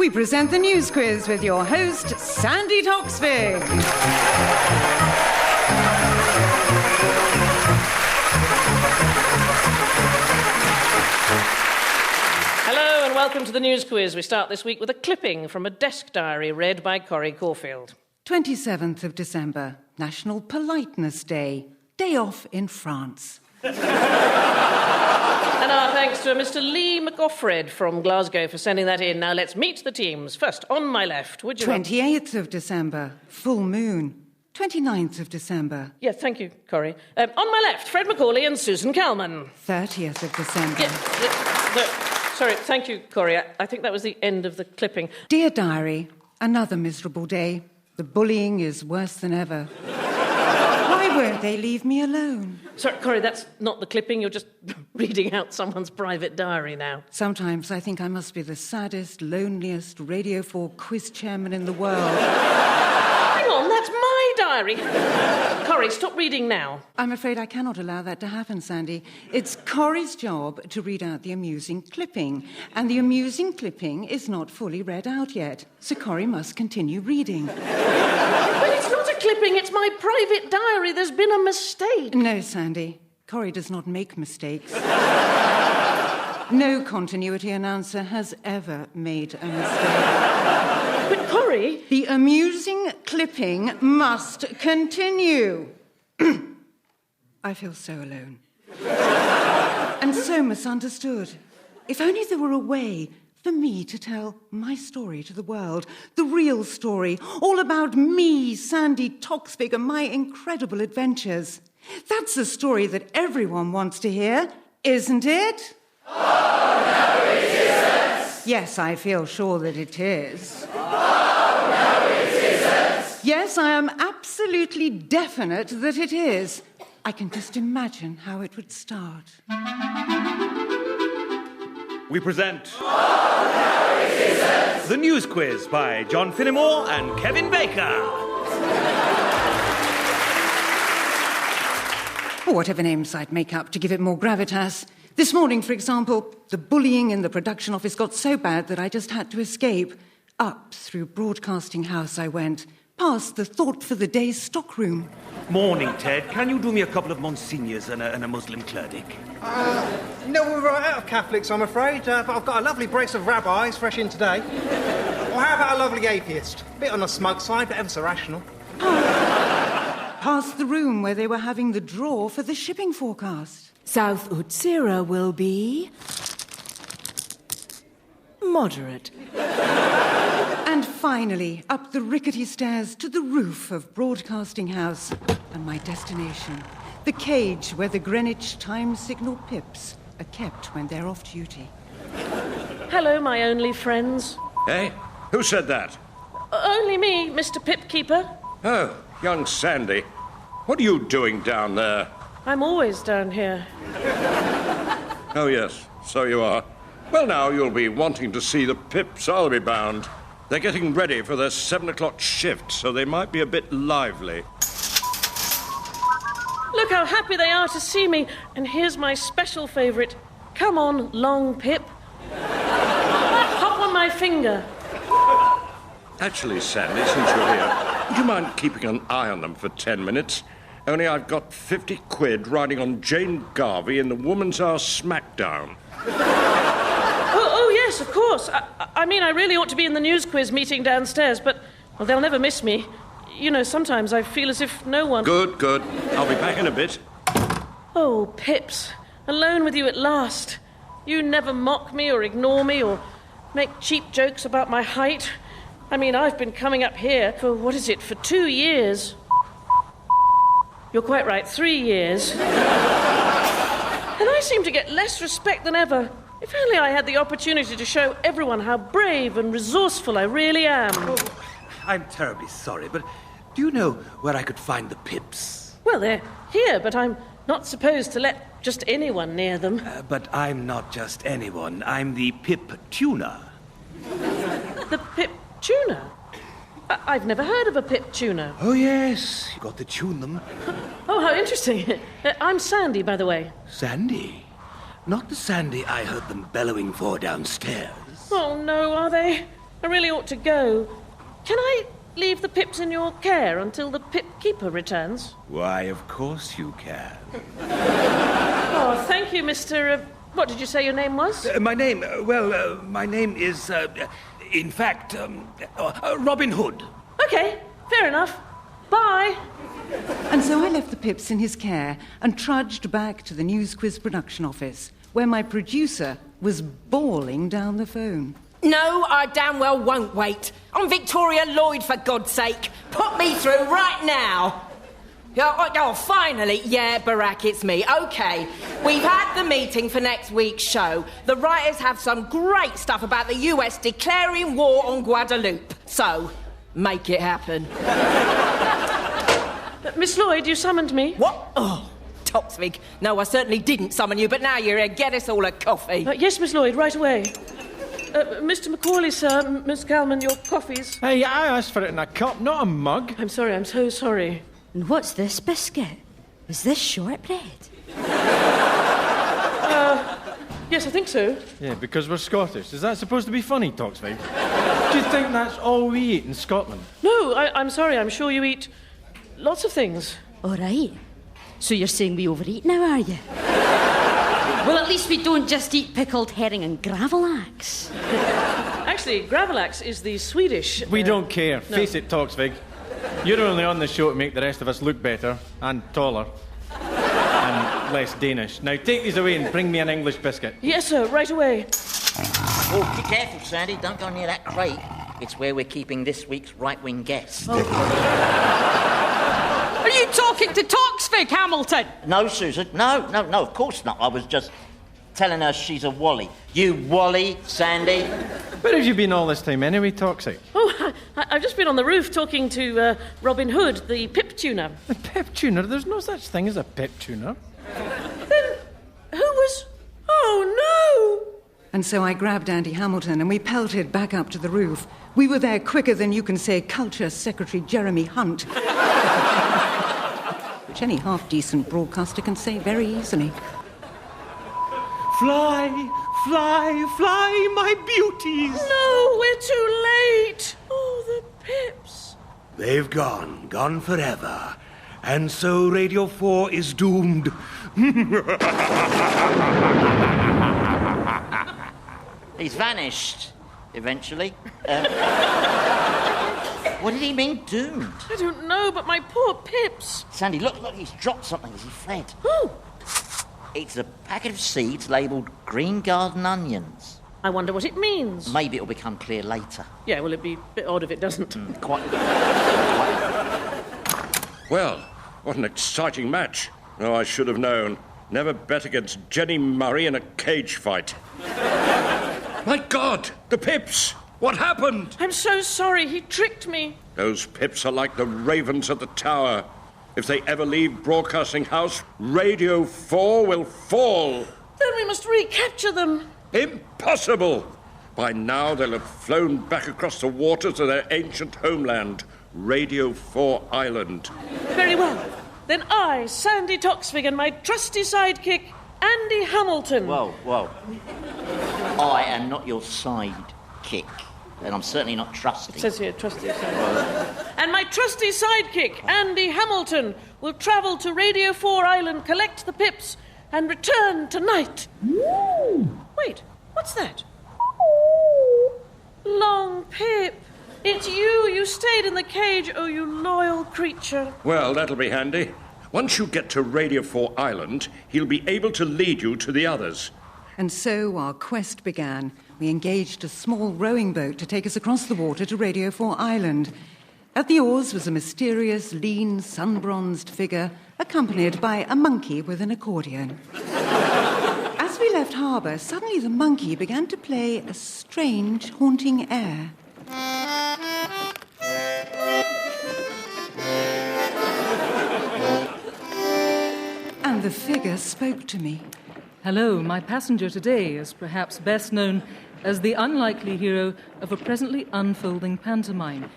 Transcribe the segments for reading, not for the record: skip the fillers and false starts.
We present the news quiz with your host, Sandy Toksvig. Hello and welcome to the news quiz. We start this week with a clipping from a desk diary read by Corrie Corfield. 27th of December, National Politeness Day. Day off in France. And our thanks to Mr. Lee McGoffred from Glasgow for sending that in. Now let's meet the teams. First, on my left, would you... 28th of December, full moon. 29th of December. Yeah, thank you, Corrie. On my left, Fred Macaulay and Susan Calman. 30th of December. Sorry, thank you, Corrie. I think that was the end of the clipping. Dear Diary, another miserable day. The bullying is worse than ever. Why won't they leave me alone? Sorry, Corrie, that's not the clipping. You're just reading out someone's private diary now. Sometimes I think I must be the saddest, loneliest Radio 4 quiz chairman in the world. Hang on, that's my diary. Corrie, stop reading now. I'm afraid I cannot allow that to happen, Sandy. It's Corrie's job to read out the amusing clipping, and the amusing clipping is not fully read out yet, so Corrie must continue reading. But it's not a clipping, it's my private diary. There's been a mistake. No, Sandy. Corrie does not make mistakes. No continuity announcer has ever made a mistake. But, Corrie... The amusing clipping must continue. I feel so alone. And so misunderstood. If only there were a way for me to tell my story to the world. The real story. All about me, Sandy Toksvig, and my incredible adventures. That's a story that everyone wants to hear, isn't it? Oh, no, it isn't. Yes, I feel sure that it is. Oh, no, it isn't. Yes, I am absolutely definite that it is. I can just imagine how it would start. We present... Oh, no, it isn't. The News Quiz by John Finnemore and Kevin Baker. Or whatever names I'd make up to give it more gravitas. This morning, for example, the bullying in the production office got so bad that I just had to escape. Up through Broadcasting House I went, past the Thought for the Day stockroom. Morning, Ted. Can you do me a couple of monsignors and a Muslim cleric? No, we're right out of Catholics, I'm afraid, but I've got a lovely brace of rabbis fresh in today. Or how about a lovely atheist? Bit on the smug side, but ever so rational. Past the room where they were having the draw for the shipping forecast. South Utsira will be... moderate. And finally, up the rickety stairs to the roof of Broadcasting House and my destination, the cage where the Greenwich time signal pips are kept when they're off duty. Hello, my only friends. Hey, who said that? Only me, Mr. Pipkeeper. Oh, young Sandy. What are you doing down there? I'm always down here. Oh, yes, so you are. Well, now, you'll be wanting to see the Pips, I'll be bound. They're getting ready for their 7 o'clock shift, so they might be a bit lively. Look how happy they are to see me. And here's my special favourite. Come on, Long Pip. Hop on my finger. Actually, Sandy, since you're here, would you mind keeping an eye on them for 10 minutes? Only I've got 50 quid riding on Jane Garvey in the Woman's Hour Smackdown. Oh, yes, of course. I mean, I really ought to be in the news quiz meeting downstairs, but well, they'll never miss me. You know, sometimes I feel as if no one... Good. I'll be back in a bit. Oh, Pips, alone with you at last. You never mock me or ignore me or make cheap jokes about my height. I mean, I've been coming up here for, for 2 years. You're quite right, 3 years. And I seem to get less respect than ever. If only I had the opportunity to show everyone how brave and resourceful I really am. Oh, I'm terribly sorry, but do you know where I could find the Pips? Well, they're here, but I'm not supposed to let just anyone near them. But I'm not just anyone. I'm the Pip Tuner. The Pip Tuner? I've never heard of a Pip Tuner. Oh, yes. You got to tune them. Oh, how interesting. I'm Sandy, by the way. Sandy? Not the Sandy I heard them bellowing for downstairs. Oh, no, are they? I really ought to go. Can I leave the Pips in your care until the Pip Keeper returns? Why, of course you can. Oh, thank you, Mr. What did you say your name was? My name is, in fact, Robin Hood. Okay, fair enough. Bye. And so I left the Pips in his care and trudged back to the News Quiz production office, where my producer was bawling down the phone. No, I damn well won't wait. I'm Victoria Lloyd, for God's sake. Put me through right now. Oh, finally. Yeah, Barack, it's me. OK. We've had the meeting for next week's show. The writers have some great stuff about the US declaring war on Guadeloupe. So, make it happen. Miss Lloyd, you summoned me. What? Oh, Toksvig. No, I certainly didn't summon you, but now you're here. Get us all a coffee. Yes, Miss Lloyd, right away. Mr. Macaulay, sir, Miss Calman, your coffees. Hey, I asked for it in a cup, not a mug. I'm sorry, I'm so sorry. And what's this biscuit? Is this shortbread? Yes, I think so. Yeah, because we're Scottish. Is that supposed to be funny, Toksvig? Do you think that's all we eat in Scotland? No, I'm sorry, I'm sure you eat lots of things. All right. So you're saying we overeat now, are you? Well, at least we don't just eat pickled herring and gravlax. Actually, gravlax is the Swedish... We don't care. No. Face it, Toksvig. You're only on the show to make the rest of us look better, and taller, and less Danish. Now, take these away and bring me an English biscuit. Yes, sir, right away. Oh, be careful, Sandy. Don't go near that crate. It's where we're keeping this week's right-wing guest. Oh. Are you talking to Toksvig, Hamilton? No, Susan. No, of course not. I was just telling her she's a Wally. You Wally, Sandy. Where have you been all this time anyway, Toksvig? Oh, I've just been on the roof talking to Robin Hood, the pip tuner. The pip tuner? There's no such thing as a pip tuner. Then who was... Oh, no! And so I grabbed Andy Hamilton and we pelted back up to the roof. We were there quicker than you can say Culture Secretary Jeremy Hunt. Which any half-decent broadcaster can say very easily. Fly, fly, fly, my beauties! No, we're too late! Oh, the Pips. They've gone forever. And so Radio 4 is doomed. He's vanished, eventually. What did he mean, doomed? I don't know, but my poor Pips. Sandy, look, he's dropped something as he fled. Oh! It's a packet of seeds labelled green garden onions. I wonder what it means. Maybe it'll become clear later. Yeah, well, it'd be a bit odd if it doesn't. Quite. Well, what an exciting match. Oh, I should have known. Never bet against Jenny Murray in a cage fight. My God, the Pips! What happened? I'm so sorry, he tricked me. Those Pips are like the ravens at the tower. If they ever leave Broadcasting House, Radio 4 will fall. Then we must recapture them. Impossible! By now they'll have flown back across the waters to their ancient homeland, Radio 4 Island. Very well. Then I, Sandy Toksvig, and my trusty sidekick, Andy Hamilton. Whoa. I am not your sidekick. And I'm certainly not trusty. It says here, trusty sidekick. And my trusty sidekick, Andy Hamilton, will travel to Radio 4 Island, collect the Pips, and return tonight. Wait, what's that? Long Pip. It's you. You stayed in the cage, oh, you loyal creature. Well, that'll be handy. Once you get to Radio 4 Island, he'll be able to lead you to the others. And so our quest began. We engaged a small rowing boat to take us across the water to Radio 4 Island. At the oars was a mysterious, lean, sun-bronzed figure, accompanied by a monkey with an accordion. As we left harbour, suddenly the monkey began to play a strange, haunting air. And the figure spoke to me. Hello, my passenger today is perhaps best known as the unlikely hero of a presently unfolding pantomime.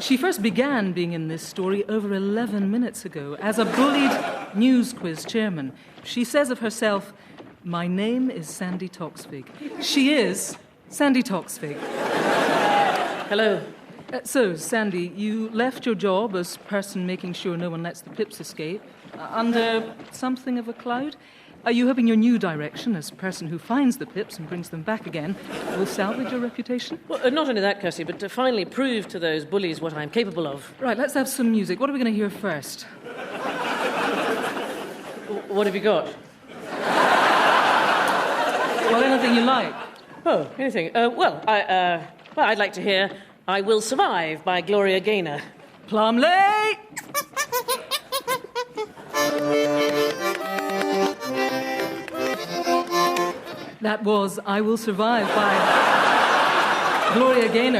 She first began being in this story over 11 minutes ago as a bullied news quiz chairman. She says of herself, "My name is Sandy Toksvig." She is, Sandy Toksvig. Hello. So, Sandy, you left your job as person making sure no one lets the Pips escape under something of a cloud. Are you hoping your new direction as person who finds the Pips and brings them back again will salvage your reputation? Well, not only that, Kirsty, but to finally prove to those bullies what I'm capable of. Right, let's have some music. What are we going to hear first? What have you got? Well, anything you like. Oh, anything. I'd like to hear I Will Survive by Gloria Gaynor. Plumley! That was I Will Survive by Gloria Gaynor.